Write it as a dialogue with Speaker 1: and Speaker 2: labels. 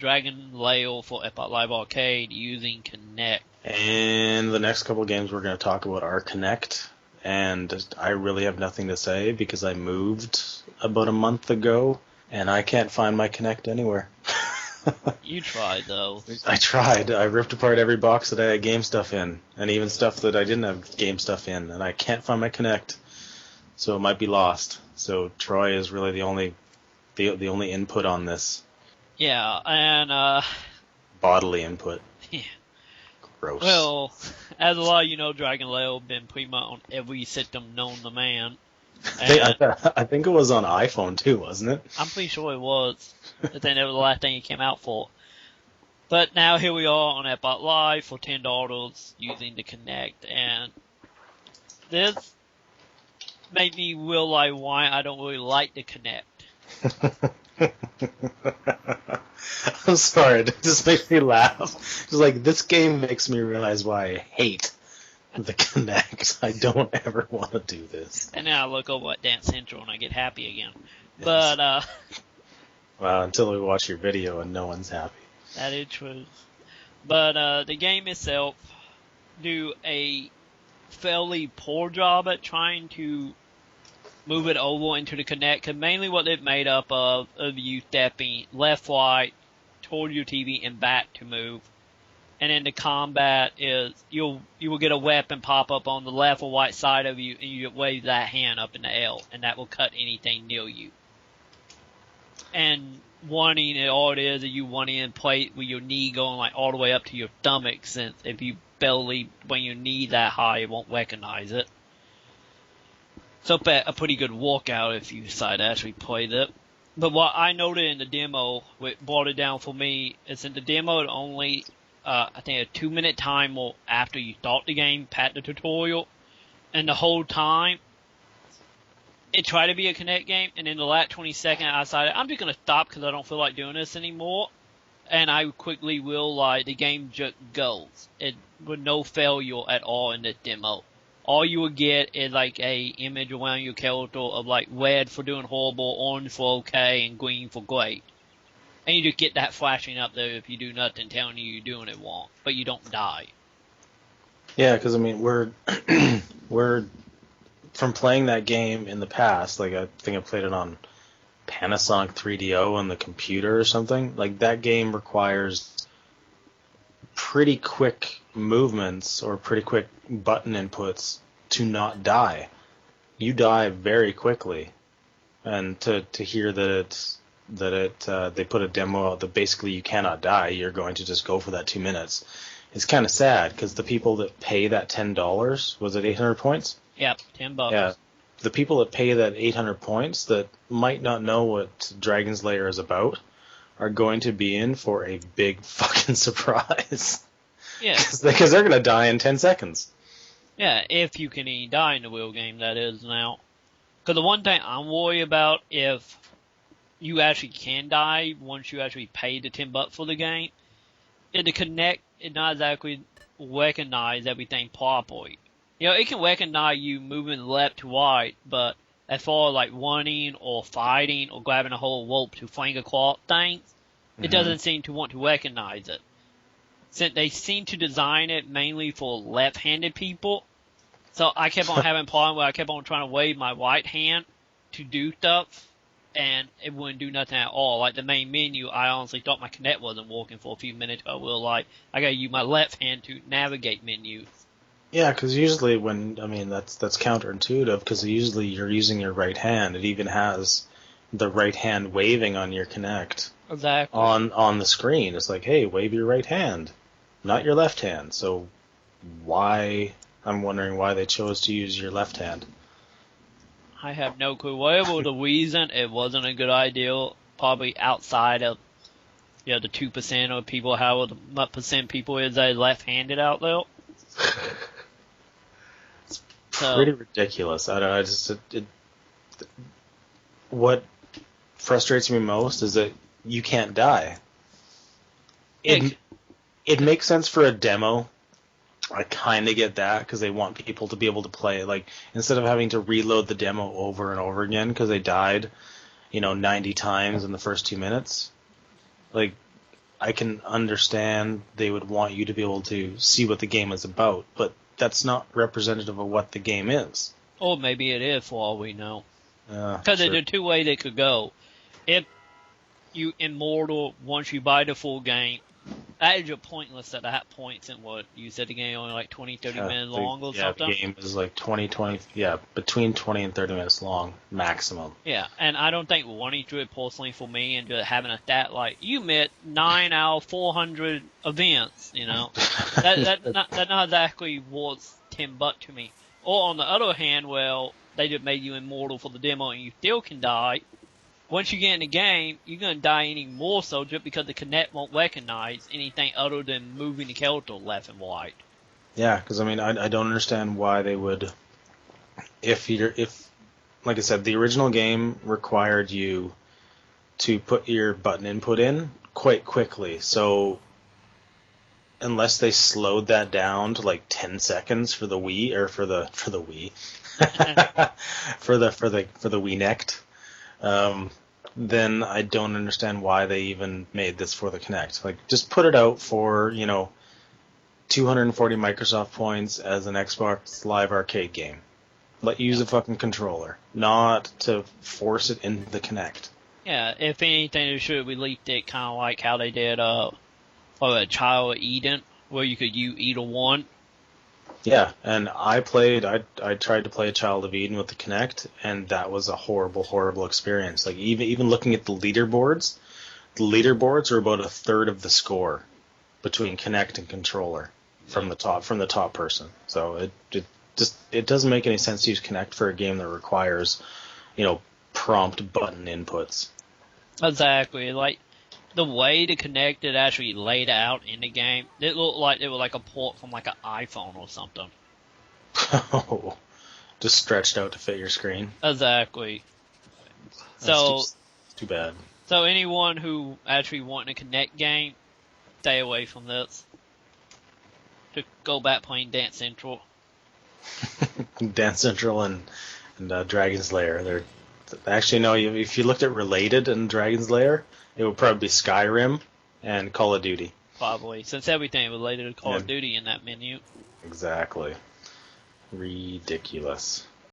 Speaker 1: Dragon Lair for Epic Live Arcade using Kinect.
Speaker 2: And the next couple of games we're going to talk about are Kinect, and I really have nothing to say because I moved about a month ago, and I can't find my Kinect anywhere.
Speaker 1: You tried, though.
Speaker 2: I tried. I ripped apart every box that I had game stuff in, and even stuff that I didn't have game stuff in, and I can't find my Kinect, so it might be lost. So Troy is really the only input on this.
Speaker 1: Yeah, and
Speaker 2: bodily input.
Speaker 1: Yeah.
Speaker 2: Gross.
Speaker 1: Well, as a lot of you know, Dragon Lair been pretty much on every system known to man.
Speaker 2: I think it was on iPhone too, wasn't it?
Speaker 1: I'm pretty sure it was. I think that was the last thing it came out for. But now here we are on Epic Live for $10 using the Kinect, and this made me realize why I don't really like the Kinect.
Speaker 2: I'm sorry, it just makes me laugh. It's like, this game makes me realize why I hate the Kinect. I don't ever want to do this.
Speaker 1: And then I look over at Dance Central and I get happy again.
Speaker 2: Yes.
Speaker 1: But,
Speaker 2: well, until we watch your video and no one's happy.
Speaker 1: That is true. But, the game itself do a fairly poor job at trying to move it over into the Kinect, because mainly what it's made up of you stepping left, right, toward your TV and back to move. And then the combat is, you will get a weapon pop up on the left or right side of you, and you wave that hand up in the air, and that will cut anything near you. And wanting it, all it is you wanting to play with your knee going like all the way up to your stomach, since if you barely bring your knee that high, it won't recognize it. So a pretty good walkout if you decide to actually play it. But what I noted in the demo, what brought it down for me, is in the demo it only, I think a 2-minute timer after you start the game, pat the tutorial, and the whole time, it tried to be a Kinect game, and in the last 20 seconds I decided, I'm just going to stop because I don't feel like doing this anymore. And I quickly realized the game just goes. It with no failure at all in this demo. All you would get is like a image around your character of like red for doing horrible, orange for okay, and green for great. And you just get that flashing up there if you do nothing, telling you you're doing it wrong, but you don't die.
Speaker 2: Yeah, because I mean we're from playing that game in the past. Like I think I played it on Panasonic 3DO on the computer or something. Like that game requires pretty quick movements or pretty quick button inputs to not die. You die very quickly, and to hear that they put a demo out that basically you cannot die, you're going to just go for that 2 minutes. It's kind of sad because the people that pay that $10, was it 800 points?
Speaker 1: Yep, $10.
Speaker 2: Yeah, the people that pay that 800 points that might not know what Dragon's Lair is about are going to be in for a big fucking surprise.
Speaker 1: Yeah.
Speaker 2: Because they're going to die in 10 seconds.
Speaker 1: Yeah, if you can even die in the real game, that is now. Because the one thing I'm worried about, if you actually can die once you actually pay the $10 for the game, is the Kinect it not exactly recognize everything properly. You know, it can recognize you moving left to right, but as far as like running or fighting or grabbing a whole rope to fling across things, it doesn't seem to want to recognize it. Since they seem to design it mainly for left-handed people, so I kept on having a problem where I kept on trying to wave my right hand to do stuff, and it wouldn't do nothing at all. Like the main menu, I honestly thought my Kinect wasn't working for a few minutes. I gotta use my left hand to navigate menus.
Speaker 2: Yeah, because usually that's counterintuitive, because usually you're using your right hand. It even has the right hand waving on your Kinect.
Speaker 1: Exactly.
Speaker 2: On the screen. It's like, hey, wave your right hand, not your left hand. So I'm wondering why they chose to use your left hand.
Speaker 1: I have no clue. Whatever the reason, it wasn't a good idea. Probably outside of, the 2% of people, how what percent people is that left-handed out there.
Speaker 2: Pretty ridiculous. I don't know. What frustrates me most is that you can't die. It makes sense for a demo. I kind of get that because they want people to be able to play it. Like, instead of having to reload the demo over and over again because they died, 90 times in the first 2 minutes. Like, I can understand they would want you to be able to see what the game is about, but that's not representative of what the game is.
Speaker 1: Or maybe it is, for all we know. Because
Speaker 2: Sure.
Speaker 1: there's two ways they could go. If you Immortal, once you buy the full game, that is your pointless at that point, and what you said the game only like 20, 30 minutes long or something.
Speaker 2: The game is like 20, between 20 and 30 minutes long, maximum.
Speaker 1: Yeah, and I don't think running through it personally for me and just having a stat like, you met 9 out of 400 events, you know. That's not exactly worth $10 to me. Or on the other hand, well, they just made you Immortal for the demo and you still can die. Once you get in the game, you're going to die any more so just because the Kinect won't recognize anything other than moving the character left and right.
Speaker 2: Yeah, because I mean, I don't understand why they would. If like I said, the original game required you to put your button input in quite quickly. So unless they slowed that down to like 10 seconds for the Wii or for the Wii, for the Wii Next, then I don't understand why they even made this for the Kinect. Like, just put it out for 240 Microsoft points as an Xbox Live Arcade game. Let you use a fucking controller, not to force it into the Kinect.
Speaker 1: Yeah, if anything, they should have released it kind of like how they did a Child of Eden, where you could use either one.
Speaker 2: Yeah, and I tried to play a Child of Eden with the Kinect, and that was a horrible, horrible experience. Like, even looking at the leaderboards are about a third of the score between Kinect and controller from the top person. So it doesn't make any sense to use Kinect for a game that requires, prompt button inputs.
Speaker 1: Exactly. Like, the way the Kinect is actually laid out in the game, it looked like it was like a port from like an iPhone or something.
Speaker 2: Oh, just stretched out to fit your screen.
Speaker 1: Exactly.
Speaker 2: That's too bad.
Speaker 1: So anyone who actually wants a Kinect game, stay away from this. To go back playing Dance Central.
Speaker 2: Dance Central and Dragon's Lair. Actually, no. If you looked at related and Dragon's Lair, it would probably be Skyrim and Call of Duty.
Speaker 1: Probably, since everything related to Call of Duty in that menu.
Speaker 2: Exactly. Ridiculous.